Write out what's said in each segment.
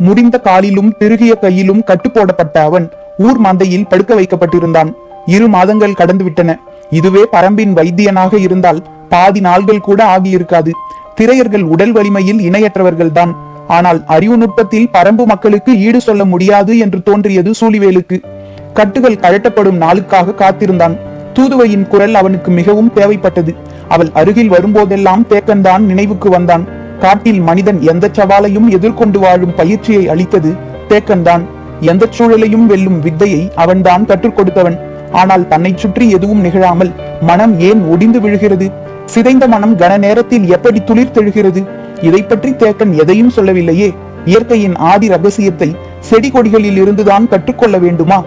முடிந்த காலிலும் திருகிய கையிலும் கட்டு போடப்பட்ட அவன் ஊர் மந்தையில் படுக்க வைக்கப்பட்டிருந்தான். 2 மாதங்கள் கடந்து விட்டன. இதுவே பரம்பின் வைத்தியனாக இருந்தால் பாதி நாள்கள் கூட ஆகியிருக்காது. திரையர்கள் உடல் வலிமையில் இணையற்றவர்கள்தான். ஆனால் அறிவு நுட்பத்தில் பரம்பு மக்களுக்கு ஈடு சொல்ல முடியாது என்று தோன்றியது சூழிவேலுக்கு. கட்டுகள் கழட்டப்படும் நாளுக்காக காத்திருந்தான். தூதுவையின் குரல் அவனுக்கு மிகவும் தேவைப்பட்டது. அவள் அருகில் வரும்போதெல்லாம் தேக்கன்தான் நினைவுக்கு வந்தான். காட்டில் மனிதன் எந்த சவாலையும் எதிர்கொண்டு வாழும் பயிற்சியை அளித்தது தேக்கன்தான். எந்த சூழலையும் வெல்லும் வித்தையை அவன்தான் கற்றுக் கொடுத்தவன். ஆனால் தன்னை சுற்றி எதுவும் நிகழாமல் மனம் ஏன் ஒடிந்து விழுகிறது? சிதைந்த மனம் கன நேரத்தில் எப்படி துளிர்த்தெழுகிறது? இதை பற்றி தேக்கன் எதையும் சொல்லவில்லையே. இயற்கையின் ஆதி ரகசியத்தை செடி கொடிகளில் இருந்துதான் கற்றுக்கொள்ள வேண்டுமா?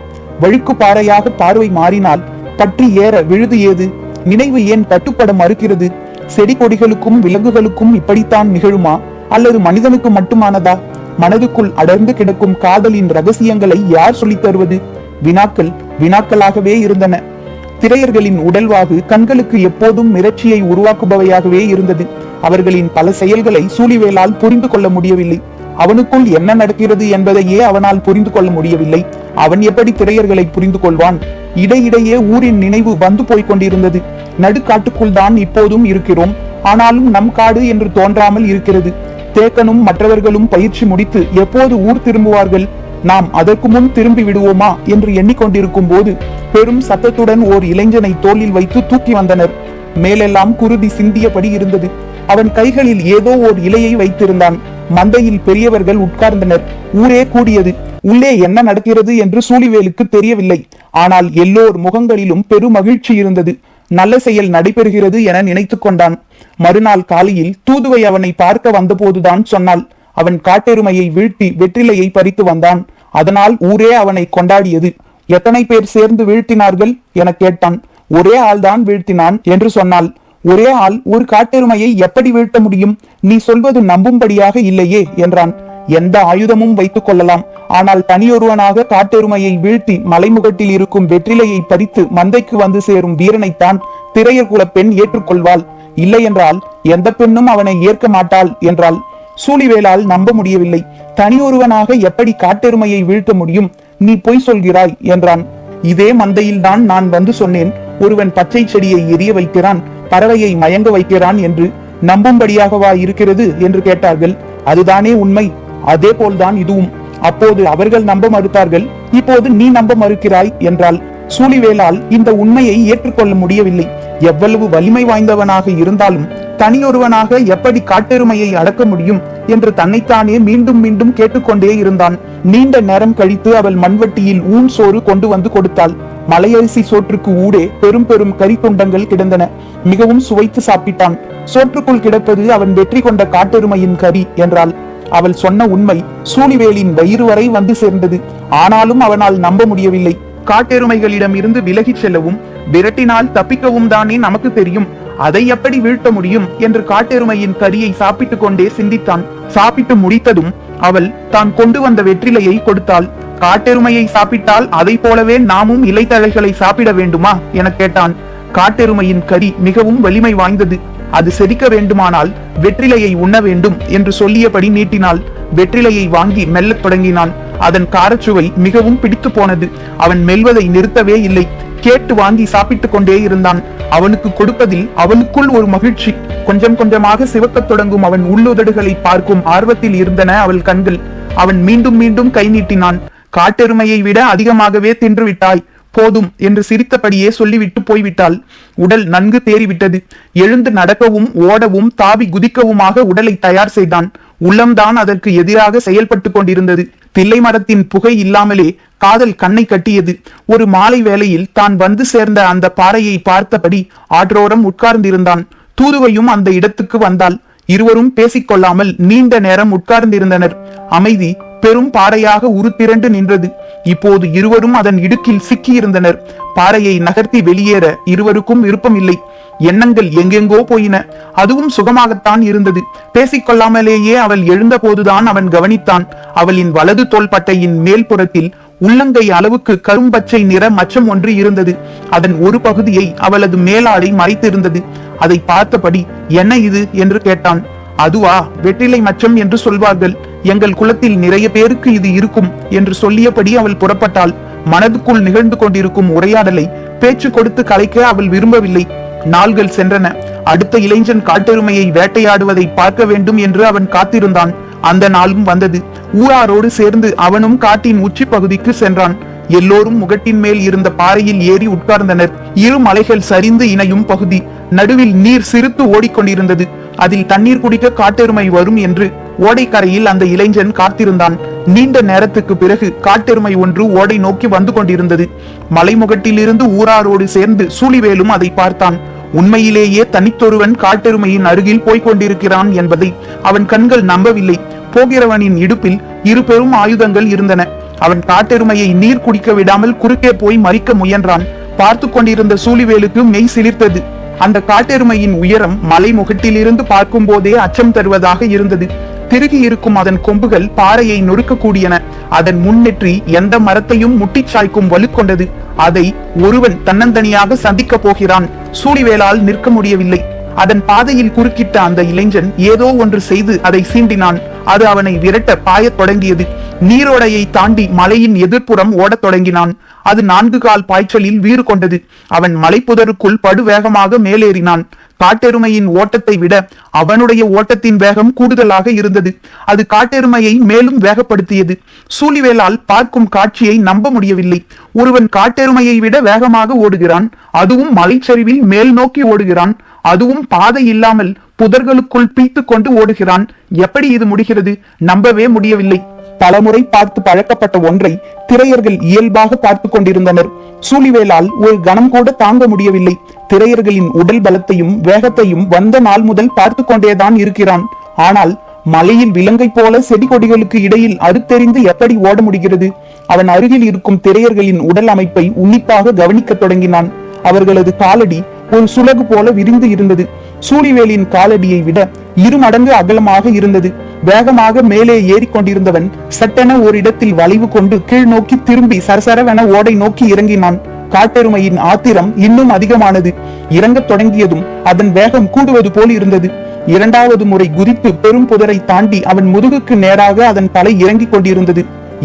வழுக்கு பாறையாக பார்வை மாறினால் பற்றி ஏற விழுது ஏது? நினைவு ஏன் கட்டுப்பட மறுக்கிறது? செடி கொடிகளுக்கும் விலங்குகளுக்கும் இப்படித்தான் நிகழுமா? அல்லது மனிதனுக்கு மட்டுமானதா? மனதுக்குள் அடர்ந்து கிடக்கும் காதலின் ரகசியங்களை யார் சொல்லித் தருவது? வினாக்கள் வினாக்களாகவே இருந்தன. திரையர்களின் உடல்வாகு கண்களுக்கு எப்போதும் மிரட்சியை உருவாக்குபவையாகவே இருந்தது. அவர்களின் பல செயல்களை சூழிவேலால் புரிந்து கொள்ள முடியவில்லை. அவனுக்குள் என்ன நடக்கிறது என்பதையே அவனால் புரிந்து கொள்ள முடியவில்லை. அவன் எப்படி திரையர்களை புரிந்து கொள்வான்? இடையிடையே ஊரின் நினைவு வந்து போய்க் கொண்டிருந்தது. நடுக்காட்டுக்குள் தான் இப்போதும் இருக்கிறோம். ஆனாலும் நம் காடு என்று தோன்றாமல் இருக்கிறது. தேக்கனும் மற்றவர்களும் பயிற்சி முடித்து எப்போது ஊர் திரும்புவார்கள்? நாம் அதற்கு முன் திரும்பி விடுவோமா என்று எண்ணிக்கொண்டிருக்கும் போது பெரும் சத்தத்துடன் ஓர் இளைஞனை தோளில் வைத்து தூக்கி வந்தனர். மேலெல்லாம் குருதி சிந்தியபடி இருந்தது. அவன் கைகளில் ஏதோ ஓர் இலையை வைத்திருந்தான். மந்தையில் பெரியவர்கள் உட்கார்ந்தனர். ஊரே கூடியது. உள்ளே என்ன நடக்கிறது என்று சூழிவேலுக்கு தெரியவில்லை. ஆனால் எல்லோர் முகங்களிலும் பெரும் மகிழ்ச்சி இருந்தது. நல்ல செயல் நடைபெறுகிறது என நினைத்து கொண்டான். மறுநாள் காலையில் தூதுவை அவனை பார்க்க வந்தபோதுதான் சொன்னாள். அவன் காட்டெருமையை வீழ்த்தி வெற்றிலையை பறித்து வந்தான். அதனால் ஊரே அவனை கொண்டாடியது. எத்தனை பேர் சேர்ந்து வீழ்த்தினார்கள் என கேட்டான். ஒரே ஆள்தான் வீழ்த்தினான் என்று சொன்னாள். ஒரே ஆள் ஒரு காட்டெருமையை எப்படி வீழ்த்த முடியும்? நீ சொல்வது நம்பும்படியாக இல்லையே என்றான். எந்த ஆயுதமும் வைத்துக் கொள்ளலாம். ஆனால் தனியொருவனாக காட்டெருமையை வீழ்த்தி மலைமுகட்டில் இருக்கும் வெற்றிலையை பறித்து மந்தைக்கு வந்து சேரும் வீரனைத்தான் திரையர் குல பெண் ஏற்றுக்கொள்வாள். இல்லை என்றால் எந்த பெண்ணும் அவனை ஏற்க மாட்டாள் என்றாள். சூழிவேலால் நம்ப முடியவில்லை. தனியொருவனாக எப்படி காட்டெருமையை வீழ்த்த முடியும்? நீ பொய் சொல்கிறாய் என்றான். இதே மந்தையில் தான் நான் வந்து சொன்னேன். ஒருவன் பச்சை செடியை எரிய வைக்கிறான், பறவையை மயங்க வைக்கிறான் என்று. நம்பும்படியாகவா இருக்கிறது என்று கேட்டார்கள். அதுதானே உண்மை. அதே போல்தான் இதுவும். அப்போது அவர்கள் நம்ப மறுத்தார்கள். இப்போது நீ நம்ப மறுக்கிறாய் என்றால் சூழிவேலால் இந்த உண்மையை ஏற்றுக்கொள்ள முடியவில்லை. எவ்வளவு வலிமை வாய்ந்தவனாக இருந்தாலும் தனியொருவனாக எப்படி காட்டெருமையை அடக்க முடியும் என்று தன்னைத்தானே மீண்டும் மீண்டும் கேட்டுக்கொண்டே இருந்தான். நீண்ட நேரம் கழித்து அவள் மண்வட்டியில் ஊன் சோறு கொண்டு வந்து கொடுத்தாள். மலையரிசி சோற்றுக்கு ஊடே பெரும் பெரும் கறி துண்டங்கள் கிடந்தன. மிகவும் சுவைத்து சாப்பிட்டான். சோற்றுக்குள் கிடப்பது அவன் வெற்றி கொண்ட காட்டெருமையின் கறி என்றாள். அவள் சொன்ன உண்மை சூழிவேலின் வயிறு வரை வந்து சேர்ந்தது. ஆனாலும் அவனால் நம்ப முடியவில்லை. காட்டெருமைகளிடம் இருந்து விலகிச் செல்லவும் விரட்டினால் தப்பிக்கவும் தானே நமக்கு தெரியும். அதை எப்படி வீழ்த்த முடியும் என்று காட்டெருமையின் கரியை சாப்பிட்டுக் கொண்டே சிந்தித்தான். சாப்பிட்டு முடித்ததும் அவள் தான் கொண்டு வந்த வெற்றிலையை கொடுத்தாள். காட்டெருமையை சாப்பிட்டால் அதை போலவே நாமும் இலைத்தழைகளை சாப்பிட வேண்டுமா என கேட்டான். காட்டெருமையின் கரி மிகவும் வலிமை வாய்ந்தது. அது செரிக்க வேண்டுமானால் வெற்றிலையை உண்ண வேண்டும் என்று சொல்லியபடி நீட்டினாள். வெற்றிலையை வாங்கி மெல்லத் தொடங்கினான். அதன் காரச்சுவை மிகவும் பிடித்து போனது. அவன் மெல்வதை நிறுத்தவே இல்லை. கேட்டு வாங்கி சாப்பிட்டுக் கொண்டே இருந்தான். அவனுக்கு கொடுப்பதில் அவனுக்குள் ஒரு மகிழ்ச்சி. கொஞ்சம் கொஞ்சமாக சிவக்கத் தொடங்கும் அவன் உள்ளுதடுகளை பார்க்கும் ஆர்வத்தில் இருந்தன அவள் கண்கள். அவன் மீண்டும் மீண்டும் கை நீட்டினான். காட்டெருமையை விட அதிகமாகவே தின்று விட்டாய், போதும் என்று சிரித்தபடியே சொல்லிவிட்டு போய்விட்டாள். உடல் நன்கு தேறிவிட்டது. எழுந்து நடக்கவும் ஓடவும் தாவி குதிக்கவுமாக உடலை தயார் செய்தான். உள்ளம்தான் அதற்கு எதிராக செயல்பட்டு கொண்டிருந்தது. தில்லை மரத்தின் புகை இல்லாமலே காதல் கண்ணை கட்டியது. ஒரு மாலை வேளையில் தான் வந்து சேர்ந்த அந்த பாறையை பார்த்தபடி ஆற்றோரம் உட்கார்ந்திருந்தான். தூதுவையும் அந்த இடத்துக்கு வந்தாள். இருவரும் பேசிக்கொள்ளாமல் நீண்ட நேரம் உட்கார்ந்திருந்தனர். அமைதி பெரும் பாறையாக உருத்திரண்டு நின்றது. இப்போது இருவரும் அதன் இடுக்கில் சிக்கியிருந்தனர். பாறையை நகர்த்தி வெளியேற இருவருக்கும் விருப்பமில்லை. எண்ணங்கள் எங்கெங்கோ போயின. அதுவும் சுகமாகத்தான் இருந்தது. பேசிக்கொள்ளாமலேயே அவள் எழுந்த போதுதான் அவன் கவனித்தான். அவளின் வலது தோள்பட்டையின் மேல் புறத்தில் உள்ளங்கை அளவுக்கு கரும்பச்சை நிற மச்சம் ஒன்று இருந்தது. அதன் ஒரு பகுதியை அவளது மேலாடை மறைத்திருந்தது. அதை பார்த்தபடி என்ன இது என்று கேட்டான். அதுவா, வெற்றிலை மச்சம் என்று சொல்வார்கள். எங்கள் குலத்தில் நிறைய பேருக்கு இது இருக்கும் என்று சொல்லியபடி அவள் புறப்பட்டாள். மனதுக்குள் நிகழ்ந்து கொண்டிருக்கும் உரையாடலை பேச்சு கொடுத்து கலைக்க அவள் விரும்பவில்லை. நாள்கள் சென்றன. அடுத்த இளைஞன் காட்டெருமையை வேட்டையாடுவதை பார்க்க வேண்டும் என்று அவன் காத்திருந்தான். அந்த நாளும் வந்தது. ஊராரோடு சேர்ந்து அவனும் காட்டின் உச்சி பகுதிக்கு சென்றான். எல்லோரும் முகட்டின் மேல் இருந்த பாறையில் ஏறி உட்கார்ந்தனர். இரு மலைகள் சரிந்து இணையும் பகுதி. நடுவில் நீர் சிரித்து ஓடிக்கொண்டிருந்தது. அதில் தண்ணீர் குடிக்க காட்டெருமை வரும் என்று ஓடைக்கரையில் அந்த இளைஞன் காத்திருந்தான். நீண்ட நேரத்துக்கு பிறகு காட்டெருமை ஒன்று ஓடை நோக்கி வந்து கொண்டிருந்தது. மலைமுகட்டிலிருந்து ஊராரோடு சேர்ந்து சூழிவேலும் அதை பார்த்தான். உண்மையிலேயே தனித்தொருவன் காட்டெருமையின் அருகில் போய்க் கொண்டிருக்கிறான் என்பதை அவன் கண்கள் நம்பவில்லை. போகிறவனின் இடுப்பில் இரு பெரும் ஆயுதங்கள் இருந்தன. அவன் காட்டெருமையை நீர் குடிக்க விடாமல் குறுக்கே போய் மறிக்க முயன்றான். பார்த்து கொண்டிருந்த சூழிவேலுக்கு மெய் சிலிர்த்தது. அந்த காட்டெருமையின் உயரம் மலை முகட்டிலிருந்து பார்க்கும் போதே அச்சம் தருவதாக இருந்தது. திருகி இருக்கும் அதன் கொம்புகள் பாறையை நொறுக்கக்கூடியன. அதன் முன்னெற்றி எந்த மரத்தையும் முட்டிச் சாய்க்கும் வலுக்கொண்டது. அதை ஒருவன் தன்னந்தனியாக சந்திக்க போகிறான். சூழிவேலால் நிற்க முடியவில்லை. அதன் பாதையில் குறுக்கிட்ட அந்த இளைஞன் ஏதோ ஒன்று செய்து அதை சீண்டினான். அது அவனை விரட்ட பாயத் தொடங்கியது. நீரோடையை தாண்டி மலையின் எதிர்ப்புறம் ஓடத் தொடங்கினான். அது 4 கால் பாய்ச்சலில் வீறு கொண்டது. அவன் மலைப்புதருக்குள் படுவேகமாக மேலேறினான். காட்டெருமையின் ஓட்டத்தை விட அவனுடைய ஓட்டத்தின் வேகம் கூடுதலாக இருந்தது. அது காட்டெருமையை மேலும் வேகப்படுத்தியது. சூழிவேலால் பார்க்கும் காட்சியை நம்ப முடியவில்லை. ஒருவன் காட்டெருமையை விட வேகமாக ஓடுகிறான். அதுவும் மலைச்சரிவில் மேல் நோக்கி ஓடுகிறான். அதுவும் பாதை இல்லாமல் புதர்களுக்குள் பீத்து கொண்டு ஓடுகிறான். எப்படி இது முடிகிறது? நம்பவே முடியவில்லை. பலமுறை பார்த்து பழக்கப்பட்ட ஒன்றை திரையர்கள் இயல்பாக பார்த்து கொண்டிருந்தனர். சூழிவேலால் ஒரு கணம் கூட தாங்க முடியவில்லை. திரையர்களின் உடல் பலத்தையும் வேகத்தையும் வந்த நாள் முதல் பார்த்து கொண்டேதான் இருக்கிறான். ஆனால் மலையில் விலங்கை போல செடி கொடிகளுக்கு இடையில் அறுத்தெறிந்து எப்படி ஓட முடிகிறது? அவன் அருகில் இருக்கும் திரையர்களின் உடல் அமைப்பை உன்னிப்பாக கவனிக்க தொடங்கினான். அவர்களது காலடி ஒரு சுலகு போல விரிந்து இருந்தது. சூழிவேலின் காலடியை விட 2 மடங்கு அகலமாக இருந்தது. வேகமாக மேலே ஏறி கொண்டிருந்தவன் சட்டென ஓரிடத்தில் வளைவு கொண்டு கீழ் நோக்கி திரும்பி சரசரவென ஓடை நோக்கி இறங்கினான். காட்டெருமையின் ஆத்திரம் இன்னும் அதிகமானது. இறங்கத் தொடங்கியதும் அதன் வேகம் கூடுவது போல் இருந்தது. 2வது முறை குதித்து பெரும் புதரை தாண்டி அவன் முதுகுக்கு நேராக அதன் தலை இறங்கிக் கொண்டிருந்தது.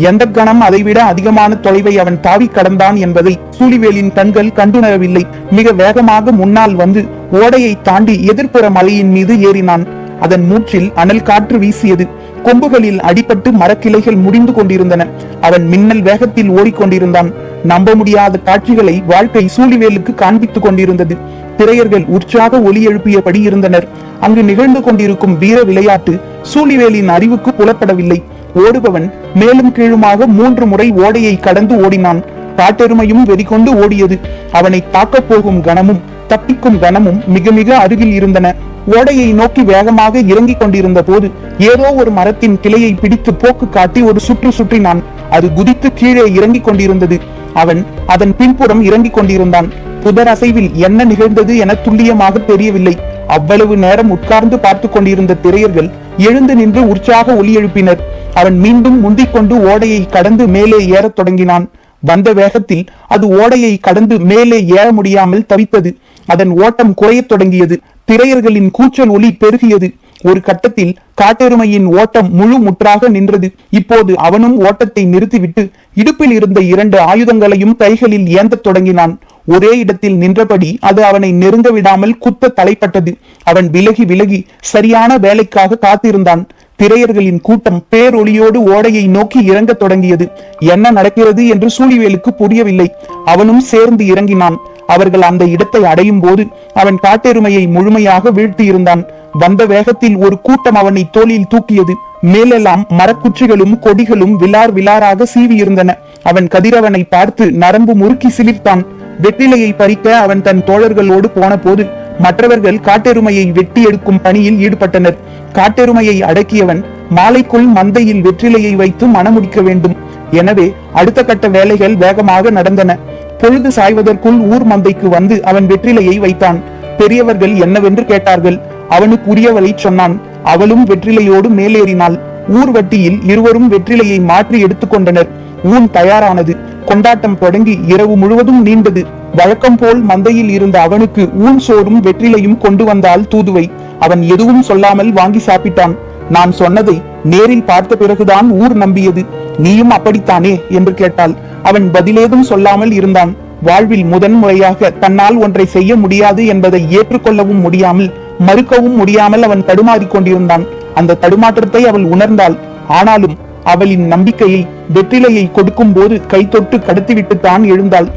எந்த கணம் அதைவிட அதிகமான தொலைவை அவன் தாவி கடந்தான் என்பதை சூழிவேலின் கண்கள் கண்டுணரவில்லை. மிக வேகமாக முன்னால் வந்து ஓடையை தாண்டி எதிர்ப்புற மலையின் மீது ஏறினான். அதன் மூச்சில் அனல் காற்று வீசியது. கொம்புகளில் அடிபட்டு மரக்கிளைகள் முறிந்து கொண்டிருந்தன. அவன் மின்னல் வேகத்தில் ஓடிக்கொண்டிருந்தான். நம்ப முடியாத காட்சிகளை வாழ்க்கை சூழிவேலுக்கு காண்பித்துக் கொண்டிருந்தது. திரையர்கள் உற்சாக ஒலி எழுப்பியபடி இருந்தனர். அங்கு நிகழ்ந்து கொண்டிருக்கும் வீர விளையாட்டு சூழிவேலின் அறிவுக்கு புலப்படவில்லை. ஓடுபவன் மேலும் கீழுமாக 3 முறை ஓடையை கடந்து ஓடினான். காட்டெருமையும் வெறிகொண்டு ஓடியது. அவனை தாக்கப் போகும் கணமும் தப்பிக்கும் கணமும் மிக மிக அருகில் இருந்தன. ஓடையை நோக்கி வேகமாக இறங்கிக் கொண்டிருந்த போது ஏதோ ஒரு மரத்தின் கிளையை பிடித்து போக்கு காட்டி ஒரு சுற்று சுற்றினான். அது குதித்து கீழே இறங்கிக் கொண்டிருந்தது. அவன் அதன் பின்புறம் இறங்கிக் கொண்டிருந்தான். புதர் அசைவில் என்ன நிகழ்ந்தது என துல்லியமாக தெரியவில்லை. அவ்வளவு நேரம் உட்கார்ந்து பார்த்து கொண்டிருந்த திரையர்கள் எழுந்து நின்று உற்சாக ஒலி எழுப்பினர். அவன் மீண்டும் முந்திக் கொண்டு ஓடையை கடந்து மேலே ஏறத் தொடங்கினான். வந்த வேகத்தில் அது ஓடையை கடந்து மேலே ஏற முடியாமல் தவித்தது. அதன் ஓட்டம் குறையத் தொடங்கியது. திரையர்களின் கூச்சல் ஒலி பெருகியது. ஒரு கட்டத்தில் காட்டெருமையின் ஓட்டம் முழு முற்றாக நின்றது. இப்போது அவனும் ஓட்டத்தை நிறுத்திவிட்டு இடுப்பில் இருந்த 2 ஆயுதங்களையும் கைகளில் ஏந்தத் தொடங்கினான். ஒரே இடத்தில் நின்றபடி அது அவனை நெருங்க விடாமல் குத்த தலைப்பட்டது. அவன் விலகி விலகி சரியான வேலைக்காக காத்திருந்தான். திரையர்களின் கூட்டம் பேரொலியோடு ஓடையை நோக்கி இறங்கத் தொடங்கியது. என்ன நடக்கிறது என்று சூழிவேலுக்கு புரியவில்லை. அவனும் சேர்ந்து இறங்கினான். அவர்கள் அந்த இடத்தை அடையும் போது அவன் காட்டெருமையை முழுமையாக வீழ்த்தியிருந்தான். வந்த வேகத்தில் ஒரு கூட்டம் அவனை தோளில் தூக்கியது. மேலெல்லாம் மரக்குச்சிகளும் கொடிகளும் விலார் விலாராக சீவி இருந்தன. அவன் கதிரவனை பார்த்து நரம்பு முறுக்கி சிலிர்த்தான். வெற்றிலையை பறிக்க அவன் தன் தோழர்களோடு போன போது மற்றவர்கள் காட்டெருமையை வெட்டி எடுக்கும் பணியில் ஈடுபட்டனர். காட்டெருமையை அடக்கியவன் மாலைக்குள் மந்தையில் வெற்றிலையை வைத்து மணமுடிக்க வேண்டும். எனவே அடுத்த கட்ட வேலைகள் வேகமாக நடந்தன. பொழுது சாய்வதற்குள் ஊர் மந்தைக்கு வந்து அவன் வெற்றிலையை வைத்தான். பெரியவர்கள் என்னவென்று கேட்டார்கள். அவனுக்கு உரியவளை சொன்னான். அவளும் வெற்றிலையோடு மேலேறினாள். ஊர் வட்டியில் இருவரும் வெற்றிலையை மாற்றி எடுத்துக்கொண்டனர். ஊன் தயாரானது. கொண்டாட்டம் தொடங்கி இரவு முழுவதும் நீண்டது. வழக்கம் போல் மந்தையில் இருந்த அவனுக்கு ஊன் சோறும் வெற்றிலையும் கொண்டு வந்தாள் தூதுவை. அவன் எதுவும் சொல்லாமல் வாங்கி சாப்பிட்டான். நான் சொன்னதை நேரில் பார்த்த பிறகுதான் ஊர் நம்பியது. நீயும் அப்படித்தானே என்று கேட்டாள். அவன் பதிலேதும் சொல்லாமல் இருந்தான். வாழ்வில் முதன்முறையாக தன்னால் ஒன்றை செய்ய முடியாது என்பதை ஏற்றுக்கொள்ளவும் முடியாமல் மறுக்கவும் முடியாமல் அவன் தடுமாறிக் கொண்டிருந்தான். அந்த தடுமாற்றத்தை அவள் உணர்ந்தாள். ஆனாலும் அவளின் நம்பிக்கையை வெற்றிலையை கொடுக்கும் போது கை தொட்டு கடத்திவிட்டுத்தான் எழுந்தாள்.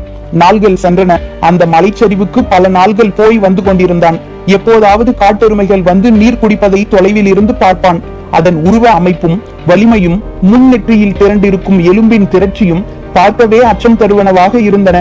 நாள்கள் சென்றன. அந்த மலைச்சரிவுக்கு பல நாள்கள் போய் வந்து கொண்டிருந்தான். எப்போதாவது காட்டெருமைகள் வந்து நீர் குடிப்பதை தொலைவில் இருந்து பார்ப்பான். அதன் உருவ அமைப்பும் வலிமையும் முன்னெற்றியில் திரண்டிருக்கும் எலும்பின் திரட்சியும் பார்க்கவே அச்சம் தருவனவாக இருந்தன.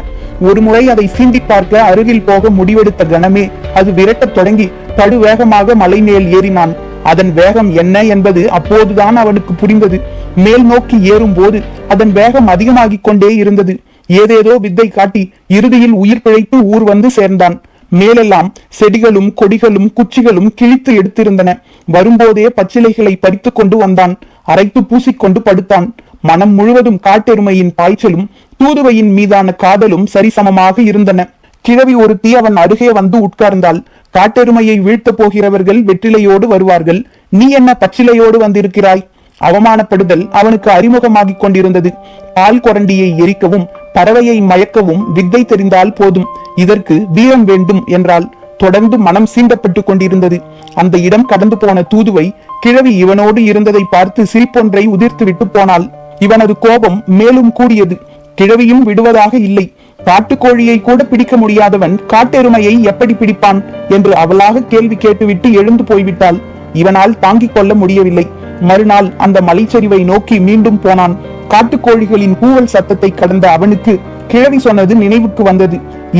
ஒருமுறை அதை சீண்டி பார்க்க அருகில் போக முடிவெடுத்த கணமே அது விரட்டத் தொடங்கி படுவேகமாக மலை மேல் ஏறினான். அதன் வேகம் என்ன என்பது அப்போதுதான் அவனுக்கு புரிந்தது. மேல் நோக்கி ஏறும் போது அதன் வேகம் அதிகமாகிக் கொண்டே இருந்தது. ஏதேதோ வித்தை காட்டி இறுதியில் உயிர் பிழைத்து ஊர் வந்து சேர்ந்தான். மேலெல்லாம் செடிகளும் கொடிகளும் குச்சிகளும் கிழித்து எடுத்திருந்தன. வரும்போதே பச்சிலைகளை பறித்து கொண்டு வந்தான். அரைத்து பூசிக்கொண்டு படுத்தான். மனம் முழுவதும் காட்டெருமையின் பாய்ச்சலும் தூதுவையின் மீதான காதலும் சரிசமமாக இருந்தன. கிழவி ஒருத்தி அவன் அருகே வந்து உட்கார்ந்தாள். காட்டெருமையை வீழ்த்த போகிறவர்கள் வெற்றிலையோடு வருவார்கள், நீ என்ன பச்சிலையோடு வந்திருக்கிறாய்? அவமானப்படுதல் அவனுக்கு அறிமுகமாகிக் கொண்டிருந்தது. பால் கொரண்டியை எரிக்கவும் பறவையை மயக்கவும் வித்தை தெரிந்தால் போதும், இதற்கு வீரம் வேண்டும் என்றால் தொடர்ந்து மனம் சீண்டப்பட்டு கொண்டிருந்தது. அந்த இடம் கடந்து போன தூதுவை கிழவி இவனோடு இருந்ததை பார்த்து சிரிப்பொன்றை உதிர்த்துவிட்டு போனாள். இவனது கோபம் மேலும் கூடியது. கிழவியும் விடுவதாக இல்லை. காட்டுக்கோழியை கூட பிடிக்க முடியாதவன் காட்டெருமையை எப்படி பிடிப்பான் என்று அவளாக கேள்வி கேட்டுவிட்டு எழுந்து போய்விட்டாள். இவனால் தாங்கிக் கொள்ள முடியவில்லை. மறுநாள் அந்த மலைச்சரிவை நோக்கி மீண்டும் போனான். காட்டுக்கோழிகளின் கூவல் சத்தத்தை கடந்த அவனுக்கு கிழவி சொன்னது நினைவுக்கு வந்தது.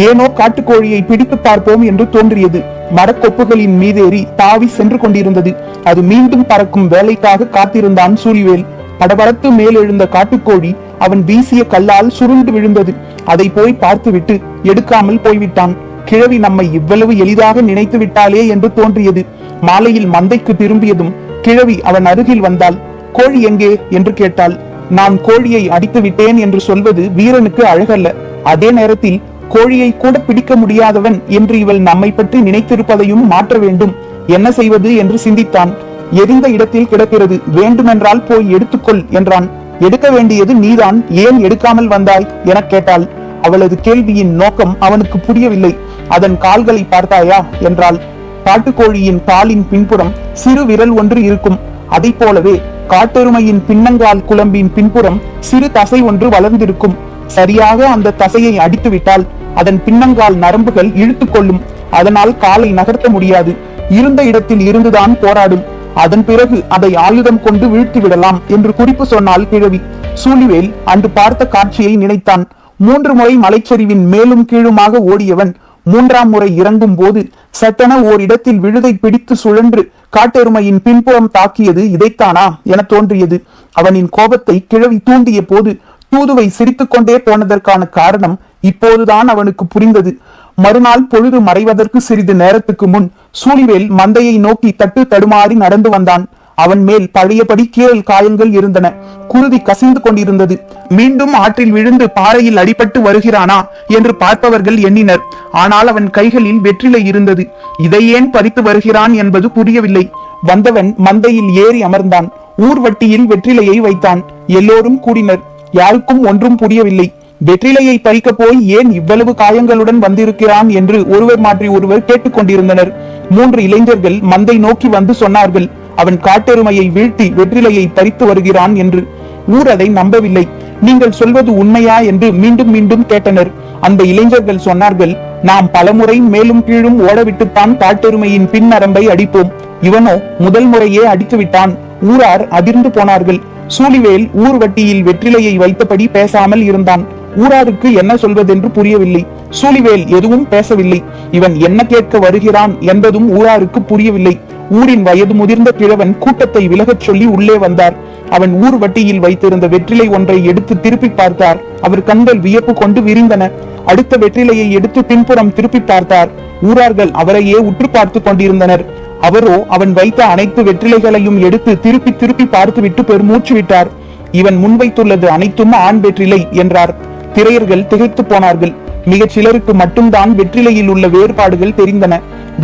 ஏனோ காட்டுக்கோழியை பிடித்து பார்ப்போம் என்று தோன்றியது. மரக்கொப்புகளின் மீதேறி தாவி சென்று கொண்டிருந்தது. அது மீண்டும் பறக்கும் வேலைக்காக காத்திருந்தான் சூழிவேல். படபடத்து மேலெழுந்த காட்டுக்கோழி அவன் வீசிய கல்லால் சுருண்டு விழுந்தது. அதை போய் பார்த்துவிட்டு எடுக்காமல் போய்விட்டான். கிழவி நம்மை இவ்வளவு எளிதாக நினைத்து விட்டாளே என்று தோன்றியது. மாலையில் மந்தைக்கு திரும்பியதும் கிழவி அவன் அருகில் வந்தாள். கோழி எங்கே என்று கேட்டாள். நான் கோழியை அடித்து விட்டேன் என்று சொல்வது வீரனுக்கு அழகல்ல. அதே நேரத்தில் கோழியை கூட பிடிக்க முடியாதவன் என்று இவள் நம்மை பற்றி நினைத்திருப்பதையும் மாற்ற வேண்டும். என்ன செய்வது என்று சிந்தித்தான். எரிந்த இடத்தில் கிடக்கிறது, வேண்டுமென்றால் போய் எடுத்துக்கொள் என்றான். எடுக்க வேண்டியது நீதான், ஏன் எடுக்காமல் வந்தாய் என கேட்டாள். அவளது கேள்வியின் நோக்கம் அவனுக்கு புரியவில்லை. அதன் கால்களை பார்த்தாயா என்றாள். காட்டுக்கோழியின் காலின் பின்புறம் சிறு விரல் ஒன்று இருக்கும். அதை போலவே காட்டெருமையின் பின்னங்கால் குழம்பின் பின்புறம் சிறு தசை ஒன்று வளர்ந்திருக்கும். சரியாக அந்த தசையை அடித்துவிட்டால் அதன் பின்னங்கால் நரம்புகள் இழுத்து கொள்ளும். அதனால் காலை நகர்த்த முடியாது. இருந்த இடத்தில் இருந்துதான் போராடும். அதன் பிறகு அதை ஆயுதம் கொண்டு வீழ்த்தி விடலாம் என்று குறிப்பு சொன்னால் கிழவி. சூழிவேல் அன்று பார்த்த காட்சியை நினைத்தான். 3 முறை மலைச்சரிவின் மேலும் கீழுமாக ஓடியவன் 3ஆம் முறை இறங்கும் போது சட்டென ஓரிடத்தில் விழுதை பிடித்து சுழன்று காட்டெருமையின் பின்புறம் தாக்கியது இதைத்தானா என தோன்றியது. அவனின் கோபத்தை கிழவி தூண்டிய போது தூதுவை சிரித்துக் கொண்டே போனதற்கான காரணம் இப்போதுதான் அவனுக்கு புரிந்தது. மறுநாள் பொழுது மறைவதற்கு சிறிது நேரத்துக்கு முன் சூழிவேல் மந்தையை நோக்கி தட்டு தடுமாறி நடந்து வந்தான். அவன் மேல் பழையபடி கீறல் காயங்கள் இருந்தன. குருதி கசிந்து கொண்டிருந்தது. மீண்டும் ஆற்றில் விழுந்து பாறையில் அடிபட்டு வருகிறானா என்று பார்ப்பவர்கள் எண்ணினர். ஆனால் அவன் கைகளில் வெற்றிலை இருந்தது. இதை ஏன் பறித்து வருகிறான் என்பது புரியவில்லை. வந்தவன் மந்தையில் ஏறி அமர்ந்தான். ஊர்வட்டியில் வெற்றிலையை வைத்தான். எல்லோரும் கூடினர். யாருக்கும் ஒன்றும் புரியவில்லை. வெற்றிலையை பறிக்க போய் ஏன் இவ்வளவு காயங்களுடன் வந்திருக்கிறான் என்று ஒருவர் மாற்றி ஒருவர் கேட்டுக்கொண்டிருந்தனர். 3 இளைஞர்கள் மந்தை நோக்கி வந்து சொன்னார்கள், அவன் காட்டெருமையை வீழ்த்தி வெற்றிலையை பறித்து வருகிறான் என்று. ஊர் அதை நம்பவில்லை. நீங்கள் சொல்வது உண்மையா என்று மீண்டும் மீண்டும் கேட்டனர். அந்த இளைஞர்கள் சொன்னார்கள், நாம் பலமுறை மேலும் கீழும் ஓடவிட்டுத்தான் காட்டெருமையின் பின் நரம்பை அடிப்போம். இவனோ முதல் முறையே அடித்து விட்டான். ஊரார் அதிர்ந்து போனார்கள். சூழிவேல் ஊர் வட்டியில் வெற்றிலையை வைத்தபடி பேசாமல் இருந்தான். ஊராருக்கு என்ன சொல்வதென்று புரியவில்லை. சூழிவேல் எதுவும் பேசவில்லை. இவன் என்ன கேட்க வருகிறான் என்பதும் ஊராருக்கு புரியவில்லை. ஊரின் வயது முதிர்ந்த கிழவன் கூட்டத்தை விலகச் சொல்லி உள்ளே வந்தார். அவன் ஊர் வட்டியில் வைத்திருந்த வெற்றிலை ஒன்றை எடுத்து திருப்பி பார்த்தார். அவர் கண்கள் வியப்பு கொண்டு விரிந்தன. அடுத்த வெற்றிலையை எடுத்து பின்புறம் திருப்பி பார்த்தார். ஊரார்கள் அவரையே உற்று பார்த்து கொண்டிருந்தனர். அவரோ அவன் வைத்த அனைத்து வெற்றிலைகளையும் எடுத்து திருப்பி திருப்பி பார்த்துவிட்டு பெருமூச்சு விட்டார். இவன் முன்வைத்துள்ளது அனைத்தும் ஆண் வெற்றிலை என்றார். திரையர்கள் திகைத்து போனார்கள். மிகச் சிலருக்கு மட்டும்தான் வெற்றிலையில் உள்ள வேறுபாடுகள் தெரிந்தன.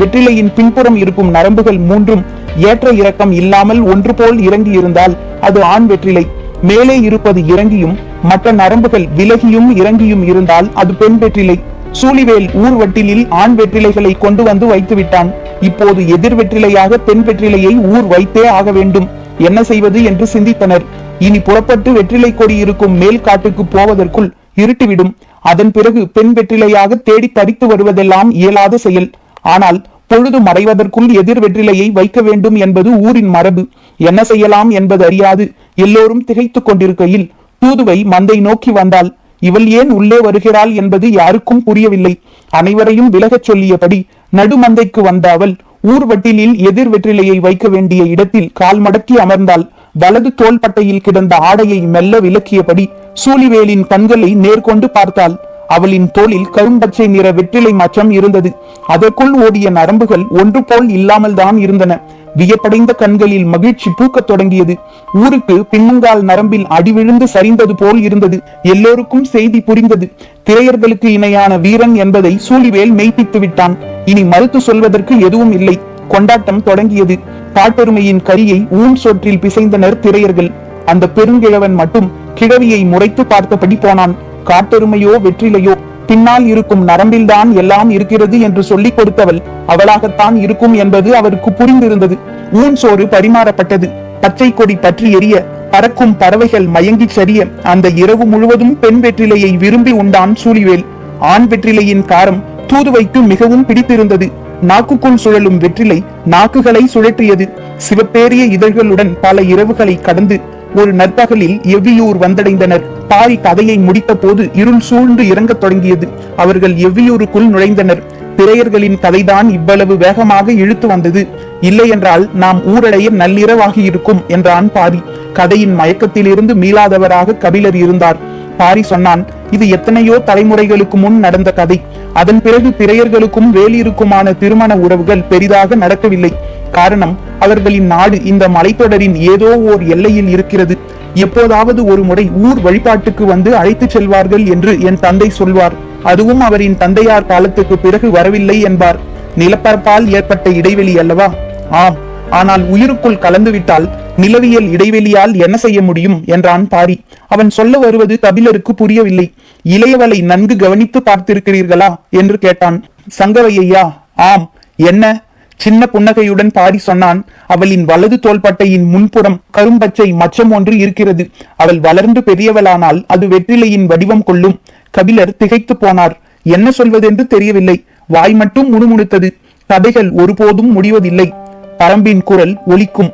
வெற்றிலையின் பின்புறம் இருக்கும் நரம்புகள் மூன்றும் ஏற்ற இறக்கம் இல்லாமல் ஒன்று போல் இறங்கி இருந்தால் அது ஆண் வெற்றிலை. மேலே இருப்பது இறங்கியும் மற்ற நரம்புகள் விலகியும் இறங்கியும் இருந்தால் அது பெண் வெற்றிலை. சூழிவேல் ஊர் வட்டிலில் ஆண் வெற்றிலைகளை கொண்டு வந்து வைத்து விட்டான். இப்போது எதிர் வெற்றிலையாக பெண் வெற்றிலையை ஊர் வைத்தே ஆக வேண்டும். என்ன செய்வது என்று சிந்தித்தனர். இனி புறப்பட்டு வெற்றிலை கொடி இருக்கும் மேல் காட்டுக்கு போவதற்குள் இருட்டிவிடும். அதன் பிறகு பெண் வெற்றிலையாக தேடி பறித்து வருவதெல்லாம் இயலாத செயல். ஆனால் பொழுது மறைவதற்குள் எதிர் வெற்றிலையை வைக்க வேண்டும் என்பது ஊரின் மரபு. என்ன செய்யலாம் என்பது அறியாது எல்லோரும் திகைத்துக் கொண்டிருக்கையில் தூதுவை மந்தை நோக்கி வந்தாள். இவள் ஏன் உள்ளே வருகிறாள் என்பது யாருக்கும் புரியவில்லை. அனைவரையும் விலகச் சொல்லியபடி நடுமந்தைக்கு வந்த அவள் ஊர்வட்டிலில் எதிர் வெற்றிலையை வைக்க வேண்டிய இடத்தில் கால் மடக்கி அமர்ந்தாள். வலது தோள்பட்டையில் கிடந்த ஆடையை மெல்ல விலக்கியபடி சூழிவேலின் கண்களை நேர்கொண்டு பார்த்தாள். அவளின் தோளில் கரும்பச்சை நிற வெற்றிலை மச்சம் இருந்தது. அதற்குள் ஓடிய நரம்புகள் ஒன்று போல் இல்லாமல் தான் இருந்தன. வியப்படைந்த கண்களில் மகிழ்ச்சி பூக்கத் தொடங்கியது. ஊருக்கு பின்னுங்கால் நரம்பில் அடி விழுந்து சரிந்தது போல் இருந்தது. எல்லோருக்கும் செய்தி புரிந்தது. திரையர்களுக்கு இணையான வீரன் என்பதை சூழிவேல் மெய்ப்பித்து விட்டான். இனி மறுத்து சொல்வதற்கு எதுவும் இல்லை. கொண்டாட்டம் தொடங்கியது. காட்டெருமையின் கரியை ஊன் சோற்றில் பிசைந்தனர் திரையர்கள். அந்த பெருங்கிழவன் மட்டும் கிழவியை முறைத்து பார்த்தபடி போனான். காட்டெருமையோ வெற்றிலையோ பின்னால் இருக்கும் நரம்பில்தான் எல்லாம் இருக்கிறது என்று சொல்லிக் கொடுத்தவள் அவளாகத்தான் இருக்கும் என்பது அவருக்கு புரிந்திருந்தது. ஊன் சோறு பரிமாறப்பட்டது. பச்சை கொடி பற்றி எரிய பறக்கும் பறவைகள் மயங்கி சரிய அந்த இரவு முழுவதும் பெண் வெற்றிலையை விரும்பி உண்டான் சூழிவேல். ஆண் வெற்றிலையின் காரம் தூதுவைக்கு மிகவும் பிடித்திருந்தது. நாக்குக்குள் சுழலும் வெற்றிலை நாக்குகளை சுழற்றியது. சிவப்பேறிய இதழ்களுடன் பல இரவுகளை கடந்து ஒரு நற்பகலில் எவ்வியூர் வந்தடைந்தனர். பாரி கதையை முடித்த போது இருள் சூழ்ந்து இறங்கத் தொடங்கியது. அவர்கள் எவ்வியூருக்குள் நுழைந்தனர். திரையர்களின் கதைதான் இவ்வளவு வேகமாக இழுத்து வந்தது. இல்லை என்றால் நாம் ஊரடைய நள்ளிரவாகி இருக்கும் என்றான் பாரி. கதையின் மயக்கத்திலிருந்து மீளாதவராக கபிலர் இருந்தார். பாரி சொன்னான், இது எத்தனையோ தலைமுறைகளுக்கு முன் நடந்த கதை. அதன் பிறகு திரையர்களுக்கும் வேலிருக்குமான திருமண உறவுகள் பெரிதாக நடக்கவில்லை. காரணம், அவர்களின் நாடு இந்த மலைத்தொடரின் ஏதோ ஓர் எல்லையில் இருக்கிறது. எப்போதாவது ஒரு முறை ஊர் வழிபாட்டுக்கு வந்து அழைத்து செல்வார்கள் என்று என் தந்தை சொல்வார். அதுவும் அவரின் தந்தையார் காலத்துக்கு பிறகு வரவில்லை என்பார். நிலப்பரப்பால் ஏற்பட்ட இடைவெளி அல்லவா? ஆம், ஆனால் உயிருக்குள் கலந்துவிட்டால் நிலவியல் இடைவெளியால் என்ன செய்ய முடியும் என்றான் பாரி. அவன் சொல்ல வருவது கபிலருக்கு புரியவில்லை. இளையவளை நன்கு கவனித்து பார்த்திருக்கிறீர்களா என்று கேட்டான். சங்கவையா? ஆம். என்ன? சின்ன புன்னகையுடன் பாரி சொன்னான். அவளின் வலது தோள்பட்டையின் முன்புறம் கரும்பச்சை மச்சம் ஒன்று இருக்கிறது. அவள் வளர்ந்து பெரியவளானால் அது வெற்றிலையின் வடிவம் கொள்ளும். கபிலர் திகைத்து போனார். என்ன சொல்வதென்று தெரியவில்லை. வாய் மட்டும் முணுமுணுத்தது. கதைகள் ஒருபோதும் முடிவதில்லை. பரம்பின் குரல் ஒலிக்கும்.